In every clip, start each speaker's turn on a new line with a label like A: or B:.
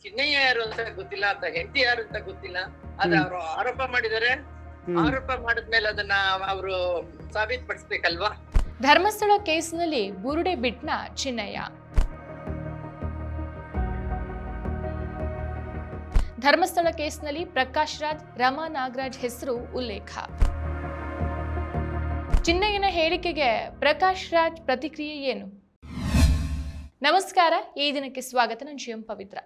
A: ಚಿನ್ನಯ್ಯ ಯಾರು ಅಂತ ಗೊತ್ತಿಲ್ಲ, ಅಂತ ಹೆಂಡತಿ ಯಾರು ಅಂತ ಗೊತ್ತಿಲ್ಲ. ಅದ ಅವರು ಆರೋಪ ಮಾಡಿದ್ದಾರೆ. ಆರೋಪ ಮಾಡಿದ್ಮೇಲೆ ಅದನ್ನ ಅವರು ಸಾಬೀತುಪಡಿಸ್ಬೇಕಲ್ವಾ?
B: ಧರ್ಮಸ್ಥಳ ಕೇಸ್ನಲ್ಲಿ ಬುರುಡೆ ಬಿಟ್ನ ಚಿನ್ನಯ್ಯ. ಧರ್ಮಸ್ಥಳ ಕೇಸ್ನಲ್ಲಿ ಪ್ರಕಾಶ್ ರಾಜ್, ರಮಾ ನಾಗರಾಜ್ ಹೆಸರು ಉಲ್ಲೇಖ. ಚಿನ್ನಯ್ಯನ ಹೇಳಿಕೆಗೆ ಪ್ರಕಾಶ್ ರಾಜ್ ಪ್ರತಿಕ್ರಿಯೆ ಏನು? ನಮಸ್ಕಾರ, ಈ ದಿನಕ್ಕೆ ಸ್ವಾಗತ. ನಾನು ಜಿಎಂ ಪವಿತ್ರ.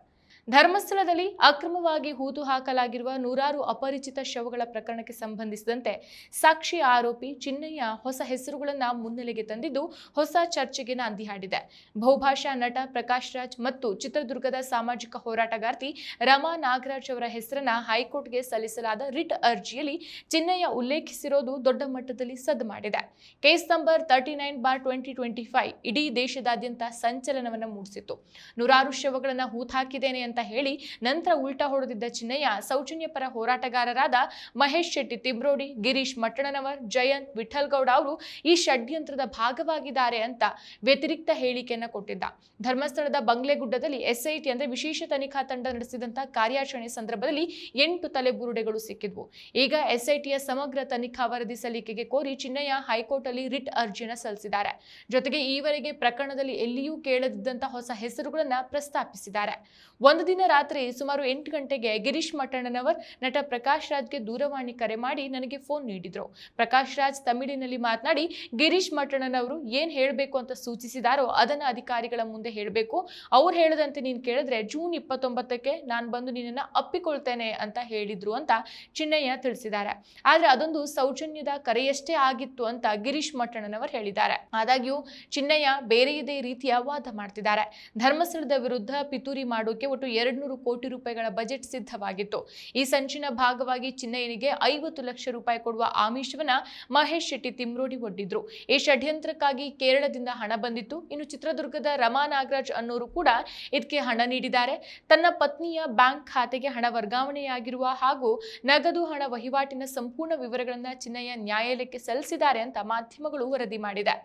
B: ಧರ್ಮಸ್ಥಳದಲ್ಲಿ ಅಕ್ರಮವಾಗಿ ಹೂತು ಹಾಕಲಾಗಿರುವ ನೂರಾರು ಅಪರಿಚಿತ ಶವಗಳ ಪ್ರಕರಣಕ್ಕೆ ಸಂಬಂಧಿಸಿದಂತೆ ಸಾಕ್ಷಿ ಆರೋಪಿ ಚಿನ್ನಯ್ಯ ಹೊಸ ಹೆಸರುಗಳನ್ನು ಮುನ್ನೆಲೆಗೆ ತಂದಿದ್ದು ಹೊಸ ಚರ್ಚೆಗೆ ನಾಂದಿ ಹಾಡಿದೆ. ಬಹುಭಾಷಾ ನಟ ಪ್ರಕಾಶ್ ರಾಜ್ ಮತ್ತು ಚಿತ್ರದುರ್ಗದ ಸಾಮಾಜಿಕ ಹೋರಾಟಗಾರ್ತಿ ರಮಾ ನಾಗರಾಜ್ ಅವರ ಹೆಸರನ್ನ ಹೈಕೋರ್ಟ್ಗೆ ಸಲ್ಲಿಸಲಾದ ರಿಟ್ ಅರ್ಜಿಯಲ್ಲಿ ಚಿನ್ನಯ್ಯ ಉಲ್ಲೇಖಿಸಿರೋದು ದೊಡ್ಡ ಮಟ್ಟದಲ್ಲಿ ಸದ್ದು ಮಾಡಿದೆ. ಕೇಸ್ ನಂಬರ್ 39/2025 ಇಡೀ ದೇಶದಾದ್ಯಂತ ಸಂಚಲನವನ್ನು ಮೂಡಿಸಿತ್ತು. ನೂರಾರು ಶವಗಳನ್ನು ಹೂತಾಕಿದ್ದೇನೆ ಅಂತ ಹೇಳಿ ನಂತರ ಉಲ್ಟಾ ಹೊಡೆದಿದ್ದ ಚಿನ್ನಯ್ಯ ಸೌಜನ್ಯ ಪರ ಹೋರಾಟಗಾರರಾದ ಮಹೇಶ್ ಶೆಟ್ಟಿ ತಿಮ್ರೋಡಿ, ಗಿರೀಶ್ ಮಟ್ಟಣ್ಣನವರ್, ಜಯಂತ್ ವಿಠಲ್ಗೌಡ ಅವರು ಈ ಷಡ್ಯಂತ್ರದ ಭಾಗವಾಗಿದ್ದಾರೆ ಅಂತ ವ್ಯತಿರಿಕ್ತ ಹೇಳಿಕೆಯನ್ನ ಕೊಟ್ಟಿದ್ದ. ಧರ್ಮಸ್ಥಳದ ಬಂಗ್ಲೆಗುಡ್ಡದಲ್ಲಿ ಎಸ್ಐಟಿ ಅಂದ್ರೆ ವಿಶೇಷ ತನಿಖಾ ತಂಡ ನಡೆಸಿದಂತ ಕಾರ್ಯಾಚರಣೆ ಸಂದರ್ಭದಲ್ಲಿ 8 ತಲೆಬುರುಡೆಗಳು ಸಿಕ್ಕಿದ್ವು. ಈಗ ಎಸ್ಐಟಿಯ ಸಮಗ್ರ ತನಿಖಾ ವರದಿ ಸಲ್ಲಿಕೆಗೆ ಕೋರಿ ಚಿನ್ನಯ್ಯ ಹೈಕೋರ್ಟ್ ಅಲ್ಲಿ ರಿಟ್ ಅರ್ಜಿಯನ್ನ ಸಲ್ಲಿಸಿದ್ದಾರೆ. ಜೊತೆಗೆ ಈವರೆಗೆ ಪ್ರಕರಣದಲ್ಲಿ ಎಲ್ಲಿಯೂ ಕೇಳದಿದ್ದಂತ ಹೊಸ ಹೆಸರುಗಳನ್ನ ಪ್ರಸ್ತಾಪಿಸಿದ್ದಾರೆ. ಒಂದು ದಿನ ರಾತ್ರಿ ಸುಮಾರು 8 ಗಂಟೆಗೆ ಗಿರೀಶ್ ಮಟ್ಟಣ್ಣನವರ್ ನಟ ಪ್ರಕಾಶ್ ರಾಜ್ಗೆ ದೂರವಾಣಿ ಕರೆ ಮಾಡಿ ನನಗೆ ಫೋನ್ ನೀಡಿದ್ರು. ಪ್ರಕಾಶ್ ರಾಜ್ ತಮಿಳಿನಲ್ಲಿ ಮಾತನಾಡಿ, ಗಿರೀಶ್ ಮಟ್ಟಣ್ಣನವರು ಏನ್ ಹೇಳಬೇಕು ಅಂತ ಸೂಚಿಸಿದಾರೋ ಅದನ್ನ ಅಧಿಕಾರಿಗಳ ಮುಂದೆ ಹೇಳಬೇಕು. ಅವ್ರು ಹೇಳದಂತೆ ನೀನ್ ಕೇಳಿದ್ರೆ ಜೂನ್ 29ಕ್ಕೆ ನಾನು ಬಂದು ನಿನ್ನನ್ನ ಅಪ್ಪಿಕೊಳ್ತೇನೆ ಅಂತ ಹೇಳಿದ್ರು ಅಂತ ಚಿನ್ನಯ್ಯ ತಿಳಿಸಿದ್ದಾರೆ. ಆದ್ರೆ ಅದೊಂದು ಸೌಜನ್ಯದ ಕರೆಯಷ್ಟೇ ಆಗಿತ್ತು ಅಂತ ಗಿರೀಶ್ ಮಟ್ಟಣ್ಣನವರ್ ಹೇಳಿದ್ದಾರೆ. ಆದಾಗ್ಯೂ ಚಿನ್ನಯ್ಯ ಬೇರೆಯದೇ ರೀತಿಯ ವಾದ ಮಾಡ್ತಿದ್ದಾರೆ. ಧರ್ಮಸ್ಥಳದ ವಿರುದ್ಧ ಪಿತೂರಿ ಮಾಡೋಕೆ ಒಟ್ಟು 200 ಕೋಟಿ ರೂಪಾಯಿಗಳ ಬಜೆಟ್ ಸಿದ್ಧವಾಗಿತ್ತು. ಈ ಸಂಚಿನ ಭಾಗವಾಗಿ ಚಿನ್ನಯ್ಯನಿಗೆ 50 ಲಕ್ಷ ರೂಪಾಯಿ ಕೊಡುವ ಆಮಿಷವನ್ನ ಮಹೇಶ್ ಶೆಟ್ಟಿ ತಿಮ್ರೋಡಿ ಒಡ್ಡಿದ್ರು. ಈ ಷಡ್ಯಂತ್ರಕ್ಕಾಗಿ ಕೇರಳದಿಂದ ಹಣ ಬಂದಿತ್ತು. ಇನ್ನು ಚಿತ್ರದುರ್ಗದ ರಮಾ ನಾಗರಾಜ್ ಅನ್ನೋರು ಕೂಡ ಇದಕ್ಕೆ ಹಣ ನೀಡಿದ್ದಾರೆ. ತನ್ನ ಪತ್ನಿಯ ಬ್ಯಾಂಕ್ ಖಾತೆಗೆ ಹಣ ವರ್ಗಾವಣೆಯಾಗಿರುವ ಹಾಗೂ ನಗದು ಹಣ ವಹಿವಾಟಿನ ಸಂಪೂರ್ಣ ವಿವರಗಳನ್ನ ಚಿನ್ನಯ್ಯ ನ್ಯಾಯಾಲಯಕ್ಕೆ ಸಲ್ಲಿಸಿದ್ದಾರೆ ಅಂತ ಮಾಧ್ಯಮಗಳು ವರದಿ ಮಾಡಿದೆ.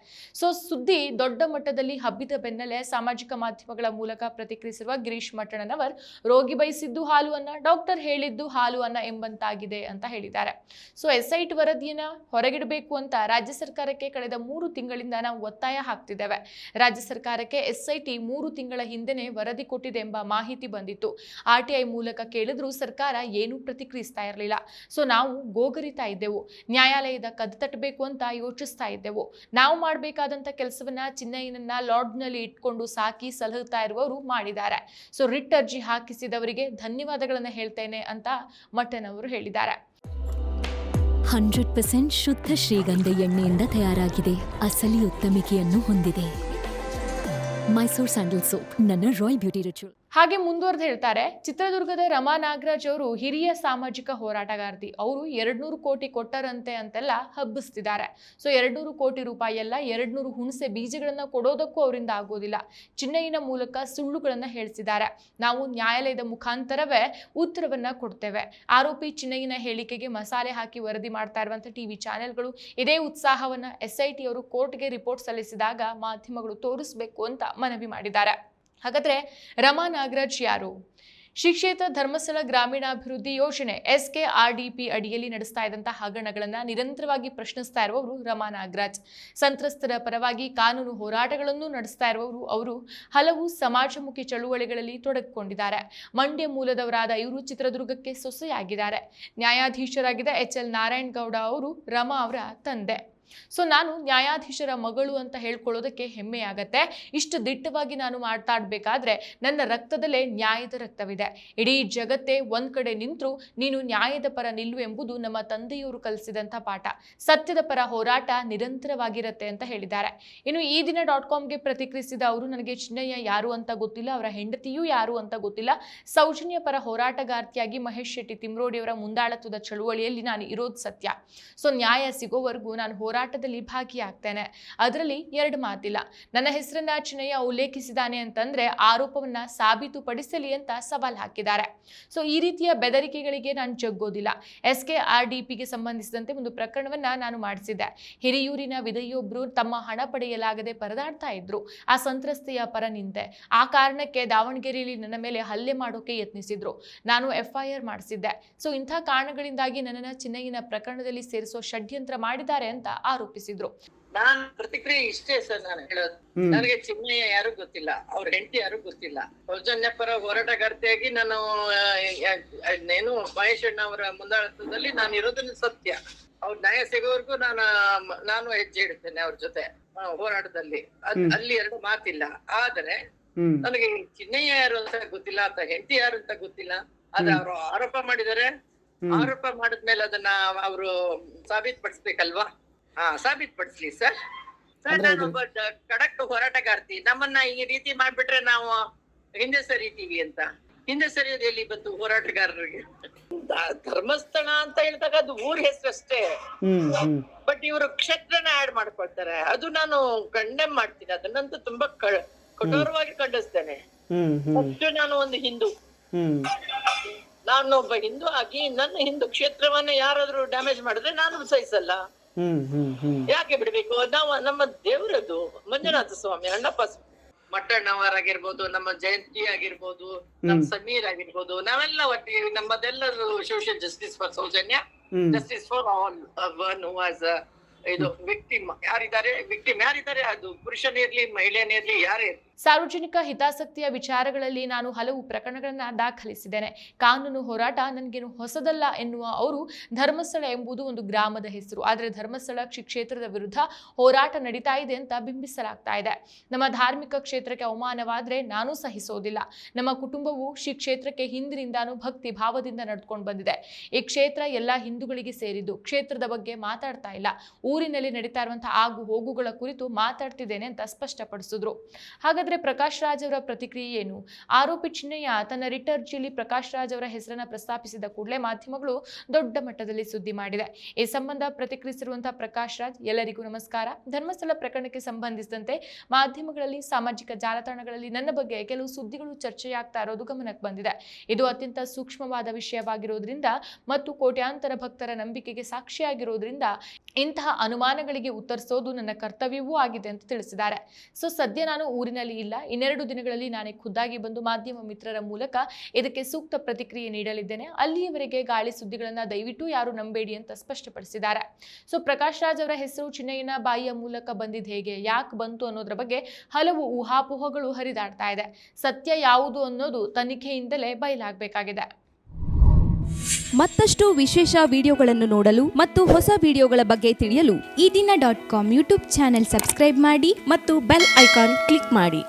B: ಸುದ್ದಿ ದೊಡ್ಡ ಮಟ್ಟದಲ್ಲಿ ಹಬ್ಬಿದ ಬೆನ್ನಲ್ಲೇ ಸಾಮಾಜಿಕ ಮಾಧ್ಯಮಗಳ ಮೂಲಕ ಪ್ರತಿಕ್ರಿಯಿಸಿರುವ ಗಿರೀಶ್ ಮಟ್ಟಣ್ಣನವರ್, ರೋಗಿ ಬಯಸಿದ್ದು ಹಾಲು ಅನ್ನ, ಡಾಕ್ಟರ್ ಹೇಳಿದ್ದು ಹಾಲು ಅನ್ನ ಎಂಬಂತಾಗಿದೆ ಅಂತ ಹೇಳಿದ್ದಾರೆ. ಎಸ್ಐಟಿ ವರದಿಯನ್ನ ಹೊರಗಿಡಬೇಕು ಅಂತ ರಾಜ್ಯ ಸರ್ಕಾರಕ್ಕೆ ಕಳೆದ 3 ತಿಂಗಳಿಂದ ನಾವು ಒತ್ತಾಯ ಹಾಕ್ತಿದ್ದೇವೆ. ರಾಜ್ಯ ಸರ್ಕಾರಕ್ಕೆ ಎಸ್ಐಟಿ 3 ತಿಂಗಳ ಹಿಂದೆನೆ ವರದಿ ಕೊಟ್ಟಿದೆ ಎಂಬ ಮಾಹಿತಿ ಬಂದಿತ್ತು. ಆರ್ಟಿಐ ಮೂಲಕ ಕೇಳಿದ್ರು ಸರ್ಕಾರ ಏನೂ ಪ್ರತಿಕ್ರಿಯಿಸ್ತಾ ಇರಲಿಲ್ಲ. ನಾವು ಗೋಗರಿತಾ ಇದ್ದೆವು. ನ್ಯಾಯಾಲಯದ ಕದ ತಟ್ಟಬೇಕು ಅಂತ ಯೋಚಿಸ್ತಾ ಇದ್ದೆವು. ನಾವು ಮಾಡಬೇಕಾದಂತ ಕೆಲಸವನ್ನ ಚಿನ್ನಯ್ಯನನ್ನ ಲಾಡ್ಜ್ನಲ್ಲಿ ಇಟ್ಕೊಂಡು ಸಾಕಿ ಸಲಹುತ್ತಾ ಇರುವವರು ಮಾಡಿದ್ದಾರೆ. ರಿಟ್ ಅರ್ಜಿ ಹಾಕಿಸಿದವರಿಗೆ ಧನ್ಯವಾದಗಳನ್ನು ಹೇಳ್ತೇನೆ ಅಂತ ಮಟ್ಟನವರು ಹೇಳಿದ್ದಾರೆ.
C: 100% ಶುದ್ಧ ಶ್ರೀಗಂಧ ಎಣ್ಣೆಯಿಂದ ತಯಾರಾಗಿದೆ. ಅಸಲಿ ಉತ್ತಮಿಕೆಯನ್ನು ಹೊಂದಿದೆ. ಮೈಸೂರ್ ಸ್ಯಾಂಡಲ್ ಸೋಪ್, ನನ್ನ ರಾಯಲ್ ಬ್ಯೂಟಿ ರಿಚುವಲ್.
B: ಹಾಗೆ ಮುಂದುವರೆದು ಹೇಳ್ತಾರೆ, ಚಿತ್ರದುರ್ಗದ ರಮಾ ನಾಗರಾಜ್ ಅವರು ಹಿರಿಯ ಸಾಮಾಜಿಕ ಹೋರಾಟಗಾರ್ತಿ. ಅವರು 200 ಕೋಟಿ ಕೊಟ್ಟರಂತೆ ಅಂತೆಲ್ಲ ಹಬ್ಬಿಸ್ತಿದ್ದಾರೆ. 200 ಕೋಟಿ ರೂಪಾಯಿ ಎಲ್ಲ 200 ಹುಣಸೆ ಬೀಜಗಳನ್ನ ಕೊಡೋದಕ್ಕೂ ಅವರಿಂದ ಆಗೋದಿಲ್ಲ. ಚಿನ್ನಯ್ಯನ ಮೂಲಕ ಸುಳ್ಳುಗಳನ್ನ ಹೇಳಿಸಿದ್ದಾರೆ. ನಾವು ನ್ಯಾಯಾಲಯದ ಮುಖಾಂತರವೇ ಉತ್ತರವನ್ನ ಕೊಡ್ತೇವೆ. ಆರೋಪಿ ಚಿನ್ನಯ್ಯನ ಹೇಳಿಕೆಗೆ ಮಸಾಲೆ ಹಾಕಿ ವರದಿ ಮಾಡ್ತಾ ಇರುವಂತಹ ಟಿವಿ ಚಾನೆಲ್ಗಳು ಇದೇ ಉತ್ಸಾಹವನ್ನ ಎಸ್ಐಟಿ ಅವರು ಕೋರ್ಟ್ಗೆ ರಿಪೋರ್ಟ್ ಸಲ್ಲಿಸಿದಾಗ ಮಾಧ್ಯಮಗಳು ತೋರಿಸಬೇಕು ಅಂತ ಮನವಿ ಮಾಡಿದ್ದಾರೆ. ಹಾಗಾದ್ರೆ ರಮಾ ನಾಗರಾಜ್ ಯಾರು? ಶ್ರೀ ಕ್ಷೇತ್ರ ಧರ್ಮಸ್ಥಳ ಗ್ರಾಮೀಣಾಭಿವೃದ್ಧಿ ಯೋಜನೆ SKRDP ಅಡಿಯಲ್ಲಿ ನಡೆಸ್ತಾ ಇದ್ದಂತಹ ಹಗರಣಗಳನ್ನ ನಿರಂತರವಾಗಿ ಪ್ರಶ್ನಿಸ್ತಾ ಇರುವವರು ರಮಾ ನಾಗರಾಜ್. ಸಂತ್ರಸ್ತರ ಪರವಾಗಿ ಕಾನೂನು ಹೋರಾಟಗಳನ್ನು ನಡೆಸ್ತಾ ಇರುವವರು. ಅವರು ಹಲವು ಸಮಾಜಮುಖಿ ಚಳುವಳಿಗಳಲ್ಲಿ ತೊಡಗಿಕೊಂಡಿದ್ದಾರೆ. ಮಂಡ್ಯ ಮೂಲದವರಾದ ಇವರು ಚಿತ್ರದುರ್ಗಕ್ಕೆ ಸೊಸೆಯಾಗಿದ್ದಾರೆ. ನ್ಯಾಯಾಧೀಶರಾಗಿದ್ದ HL ನಾರಾಯಣ್ ಗೌಡ ಅವರು ರಮಾ ಅವರ ತಂದೆ. ನಾನು ನ್ಯಾಯಾಧೀಶರ ಮಗಳು ಅಂತ ಹೇಳ್ಕೊಳ್ಳೋದಕ್ಕೆ ಹೆಮ್ಮೆ ಆಗತ್ತೆ. ಇಷ್ಟು ದಿಟ್ಟವಾಗಿ ನಾನು ಮಾತಾಡಬೇಕಾದ್ರೆ ನನ್ನ ರಕ್ತದಲ್ಲೇ ನ್ಯಾಯದ ರಕ್ತವಿದೆ. ಇಡೀ ಜಗತ್ತೇ ಒಂದ್ ಕಡೆ ನಿಂತರೂ ನೀನು ನ್ಯಾಯದ ಪರ ನಿಲ್ಲು ಎಂಬುದು ನಮ್ಮ ತಂದೆಯವರು ಕಲಿಸಿದಂಥ ಪಾಠ. ಸತ್ಯದ ಪರ ಹೋರಾಟ ನಿರಂತರವಾಗಿರುತ್ತೆ ಅಂತ ಹೇಳಿದ್ದಾರೆ. ಇನ್ನು ಈ ದಿನ .comಗೆ ಪ್ರತಿಕ್ರಿಯಿಸಿದ ಅವರು, ನನಗೆ ಚಿನ್ನಯ್ಯ ಯಾರು ಅಂತ ಗೊತ್ತಿಲ್ಲ, ಅವರ ಹೆಂಡತಿಯೂ ಯಾರು ಅಂತ ಗೊತ್ತಿಲ್ಲ. ಸೌಜನ್ಯ ಪರ ಹೋರಾಟಗಾರ್ತಿಯಾಗಿ ಮಹೇಶ್ ಶೆಟ್ಟಿ ತಿಮ್ರೋಡಿ ಅವರ ಮುಂದಾಳತ್ವದ ಚಳುವಳಿಯಲ್ಲಿ ನಾನು ಇರೋದು ಸತ್ಯ. ನ್ಯಾಯ ಸಿಗೋವರೆಗೂ ನಾನು ಹೋರಾಟ ಹೋರಾಟದಲ್ಲಿ ಭಾಗಿಯಾಗ್ತೇನೆ. ಅದರಲ್ಲಿ 2 ಮಾತಿಲ್ಲ. ನನ್ನ ಹೆಸರನ್ನ ಚಿನ್ನಯ್ಯ ಉಲ್ಲೇಖಿಸಿದಾನೆ ಅಂತಂದ್ರೆ ಆರೋಪವನ್ನ ಸಾಬೀತುಪಡಿಸಲಿ ಅಂತ ಸವಾಲ್ ಹಾಕಿದ್ದಾರೆ. ಸೊ ಈ ರೀತಿಯ ಬೆದರಿಕೆಗಳಿಗೆ ನಾನು ಜಗ್ಗೋದಿಲ್ಲ. SKRDPಗೆ ಸಂಬಂಧಿಸಿದಂತೆ ಒಂದು ಪ್ರಕರಣವನ್ನ ನಾನು ಮಾಡಿಸಿದ್ದೆ. ಹಿರಿಯೂರಿನ ವಿಧವೆಯೊಬ್ಬರು ತಮ್ಮ ಹಣ ಪಡೆಯಲಾಗದೆ ಪರದಾಡ್ತಾ ಇದ್ರು. ಆ ಸಂತ್ರಸ್ತೆಯ ಪರ ನಿಂತೆ. ಆ ಕಾರಣಕ್ಕೆ ದಾವಣಗೆರೆಯಲ್ಲಿ ನನ್ನ ಮೇಲೆ ಹಲ್ಲೆ ಮಾಡೋಕೆ ಯತ್ನಿಸಿದ್ರು. ನಾನು FIR ಮಾಡಿಸಿದ್ದೆ. ಸೊ ಇಂಥ ಕಾರಣಗಳಿಂದಾಗಿ ನನ್ನನ್ನ ಚಿನ್ನಯ್ಯನ ಪ್ರಕರಣದಲ್ಲಿ ಸೇರಿಸೋ ಷಡ್ಯಂತ್ರ ಮಾಡಿದ್ದಾರೆ ಅಂತ ಆರೋಪಿಸಿದ್ರು.
A: ನಾನ್ ಪ್ರತಿಕ್ರಿಯೆ ಇಷ್ಟೇ ಸರ್, ನಾನು ಹೇಳೋದು. ನನಗೆ ಚಿನ್ನಯ್ಯ ಯಾರು ಗೊತ್ತಿಲ್ಲ, ಅವ್ರ ಹೆಂಡತಿ ಯಾರು ಗೊತ್ತಿಲ್ಲ. ಸೌಜನ್ಯ ಪರ ಹೋರಾಟಗಾರ್ತಿಯಾಗಿ ನಾನು ಏನು ಮಹೇಶ್ ಅಣ್ಣ ಅವರ ಮುಂದಾಳತ್ವದಲ್ಲಿ ನಾನು ಇರೋದನ್ನ ಸತ್ಯ. ಅವ್ರ ನ್ಯಾಯ ಸಿಗೋವರೆಗೂ ನಾನು ಹೆಜ್ಜೆ ಇಡ್ತೇನೆ ಅವ್ರ ಜೊತೆ ಹೋರಾಟದಲ್ಲಿ. ಅಲ್ಲಿ 2 ಮಾತಿಲ್ಲ. ಆದ್ರೆ ನನಗೆ ಚಿನ್ನಯ್ಯ ಯಾರು ಅಂತ ಗೊತ್ತಿಲ್ಲ, ಅಂತ ಹೆಂಡತಿ ಯಾರು ಅಂತ ಗೊತ್ತಿಲ್ಲ. ಆದ್ರೆ ಅವರು ಆರೋಪ ಮಾಡಿದ್ದಾರೆ. ಆರೋಪ ಮಾಡಿದ್ಮೇಲೆ ಅದನ್ನ ಅವರು ಸಾಬೀತುಪಡಿಸ್ಬೇಕಲ್ವಾ? ಸಾಬೀತುಪಡಿಸ್ಲಿ ಸರ್. ನಾನು ಒಬ್ಬ ಖಡಕ್ ಹೋರಾಟಗಾರ್ತಿ. ನಮ್ಮನ್ನ ಈ ರೀತಿ ಮಾಡ್ಬಿಟ್ರೆ ನಾವು ಹಿಂದೆ ಸರಿತೀವಿ ಅಂತ. ಹಿಂದೆ ಸರಿಯೋದು ಎಲ್ಲಿ ಬಂತು ಹೋರಾಟಗಾರರಿಗೆ? ಧರ್ಮಸ್ಥಳ ಅಂತ ಹೇಳಿದಾಗ ಅದು ಊರ್ ಹೆಸರಷ್ಟೇ. ಬಟ್ ಇವರು ಕ್ಷೇತ್ರನ ಆಡ್ ಮಾಡ್ಕೊಳ್ತಾರೆ. ಅದು ನಾನು ಕಂಡೆಮ್ ಮಾಡ್ತೀನಿ. ಅದನ್ನಂತೂ ತುಂಬಾ ಕಠೋರವಾಗಿ ಖಂಡಿಸ್ತೇನೆ. ನಾನು ಒಂದು ಹಿಂದೂ, ನಾನು ಒಬ್ಬ ಹಿಂದೂ ಆಗಿ ನನ್ನ ಹಿಂದೂ ಕ್ಷೇತ್ರವನ್ನ ಯಾರಾದ್ರೂ ಡ್ಯಾಮೇಜ್ ಮಾಡಿದ್ರೆ ನಾನು ಸಹಿಸಲ್ಲ. ಯಾಕೆ ಬಿಡ್ಬೇಕು? ನಾವು ನಮ್ಮ ದೇವರದು ಮಂಜುನಾಥ ಸ್ವಾಮಿ, ಅಣ್ಣಪ್ಪ ಮಟ್ಟಣ್ಣವರಾಗಿರ್ಬೋದು, ನಮ್ಮ ಜಯಂತಿ ಆಗಿರ್ಬೋದು, ನಮ್ಮ ಸಮೀರ್ ಆಗಿರ್ಬೋದು, ನಾವೆಲ್ಲ ಒಟ್ಟಿಗೆ ನಮ್ಮದೆಲ್ಲರೂ social justice for Soujanya, justice for all one who was ಇದು ವಿಕ್ಟಿಮ್ ಯಾರಿದ್ದಾರೆ, ಅದು ಪುರುಷನಿರ್ಲಿ ಮಹಿಳೆಯನಿರ್ಲಿ ಯಾರೇ.
B: ಸಾರ್ವಜನಿಕ ಹಿತಾಸಕ್ತಿಯ ವಿಚಾರಗಳಲ್ಲಿ ನಾನು ಹಲವು ಪ್ರಕರಣಗಳನ್ನ ದಾಖಲಿಸಿದ್ದೇನೆ. ಕಾನೂನು ಹೋರಾಟ ನನಗೇನು ಹೊಸದಲ್ಲ ಎನ್ನುವ ಅವರು ಧರ್ಮಸ್ಥಳ ಎಂಬುದು ಒಂದು ಗ್ರಾಮದ ಹೆಸರು. ಆದರೆ ಧರ್ಮಸ್ಥಳ ಕ್ಷೇತ್ರದ ವಿರುದ್ಧ ಹೋರಾಟ ನಡೀತಾ ಇದೆ ಅಂತ ಬಿಂಬಿಸಲಾಗ್ತಾ ಇದೆ. ನಮ್ಮ ಧಾರ್ಮಿಕ ಕ್ಷೇತ್ರಕ್ಕೆ ಅವಮಾನವಾದ್ರೆ ನಾನು ಸಹಿಸೋದಿಲ್ಲ. ನಮ್ಮ ಕುಟುಂಬವು ಶ್ರೀ ಕ್ಷೇತ್ರಕ್ಕೆ ಹಿಂದಿನಿಂದಾನು ಭಕ್ತಿ ಭಾವದಿಂದ ನಡೆದುಕೊಂಡು ಬಂದಿದೆ. ಈ ಕ್ಷೇತ್ರ ಎಲ್ಲ ಹಿಂದೂಗಳಿಗೆ ಸೇರಿದ್ದು. ಕ್ಷೇತ್ರದ ಬಗ್ಗೆ ಮಾತಾಡ್ತಾ ಇಲ್ಲ. ಊರಿನಲ್ಲಿ ನಡೀತಾ ಇರುವಂತಹ ಆಗು ಹೋಗುಗಳ ಕುರಿತು ಮಾತಾಡ್ತಿದ್ದೇನೆ ಅಂತ ಸ್ಪಷ್ಟಪಡಿಸಿದ್ರು. ಹಾಗಾದ್ರೆ ಪ್ರಕಾಶ್ ರಾಜ್ ಅವರ ಪ್ರತಿಕ್ರಿಯೆ ಏನು? ಆರೋಪಿ ಚಿನ್ನಯ್ಯ ತನ್ನ ರಿಟ್ ಅರ್ಜಿಯಲ್ಲಿ ಪ್ರಕಾಶ್ ರಾಜ್ ಅವರ ಹೆಸರನ್ನ ಪ್ರಸ್ತಾಪಿಸಿದ ಕೂಡಲೇ ಮಾಧ್ಯಮಗಳು ದೊಡ್ಡ ಮಟ್ಟದಲ್ಲಿ ಸುದ್ದಿ ಮಾಡಿದೆ. ಈ ಸಂಬಂಧ ಪ್ರತಿಕ್ರಿಯಿಸಿರುವಂತಹ ಪ್ರಕಾಶ್ ರಾಜ್, ಎಲ್ಲರಿಗೂ ನಮಸ್ಕಾರ. ಧರ್ಮಸ್ಥಳ ಪ್ರಕರಣಕ್ಕೆ ಸಂಬಂಧಿಸಿದಂತೆ ಮಾಧ್ಯಮಗಳಲ್ಲಿ, ಸಾಮಾಜಿಕ ಜಾಲತಾಣಗಳಲ್ಲಿ ನನ್ನ ಬಗ್ಗೆ ಕೆಲವು ಸುದ್ದಿಗಳು ಚರ್ಚೆಯಾಗ್ತಾ ಇರೋದು ಗಮನಕ್ಕೆ ಬಂದಿದೆ. ಇದು ಅತ್ಯಂತ ಸೂಕ್ಷ್ಮವಾದ ವಿಷಯವಾಗಿರೋದ್ರಿಂದ ಮತ್ತು ಕೋಟ್ಯಾಂತರ ಭಕ್ತರ ನಂಬಿಕೆಗೆ ಸಾಕ್ಷಿಯಾಗಿರೋದ್ರಿಂದ ಇಂತಹ ಅನುಮಾನಗಳಿಗೆ ಉತ್ತರಿಸೋದು ನನ್ನ ಕರ್ತವ್ಯವೂ ಆಗಿದೆ ಅಂತ ತಿಳಿಸಿದ್ದಾರೆ. ಸೊ ಸದ್ಯ ನಾನು ಊರಿನಲ್ಲಿ ಇಲ್ಲ. 2 ದಿನಗಳಲ್ಲಿ ನಾನೇ ಖುದ್ದಾಗಿ ಬಂದು ಮಾಧ್ಯಮ ಮಿತ್ರರ ಮೂಲಕ ಇದಕ್ಕೆ ಸೂಕ್ತ ಪ್ರತಿಕ್ರಿಯೆ ನೀಡಲಿದ್ದೇನೆ. ಅಲ್ಲಿಯವರೆಗೆ ಗಾಳಿ ಸುದ್ದಿಗಳನ್ನ ದಯವಿಟ್ಟು ಯಾರು ನಂಬೇಡಿ ಅಂತ ಸ್ಪಷ್ಟಪಡಿಸಿದ್ದಾರೆ. ಸೊ ಪ್ರಕಾಶ್ ರಾಜ್ ಅವರ ಹೆಸರು ಚಿನ್ನಯ್ಯನ ಬಾಯಿಯ ಮೂಲಕ ಬಂದಿದ್ದು ಹೇಗೆ, ಯಾಕೆ ಬಂತು ಅನ್ನೋದ್ರ ಬಗ್ಗೆ ಹಲವು ಊಹಾಪೋಹಗಳು ಹರಿದಾಡ್ತಾ ಇದೆ. ಸತ್ಯ ಯಾವುದು ಅನ್ನೋದು ತನಿಖೆಯಿಂದಲೇ ಬಯಲಾಗಬೇಕಾಗಿದೆ.
D: ಮತ್ತಷ್ಟು ವಿಶೇಷ ವಿಡಿಯೋಗಳನ್ನು ನೋಡಲು ಮತ್ತು ಹೊಸ ವಿಡಿಯೋಗಳ ಬಗ್ಗೆ ತಿಳಿಯಲು
E: ಈ ದಿನ .com ಯೂಟ್ಯೂಬ್ ಚಾನೆಲ್ ಸಬ್ಸ್ಕ್ರೈಬ್ ಮಾಡಿ ಮತ್ತು ಬೆಲ್ ಐಕಾನ್ ಕ್ಲಿಕ್ ಮಾಡಿ.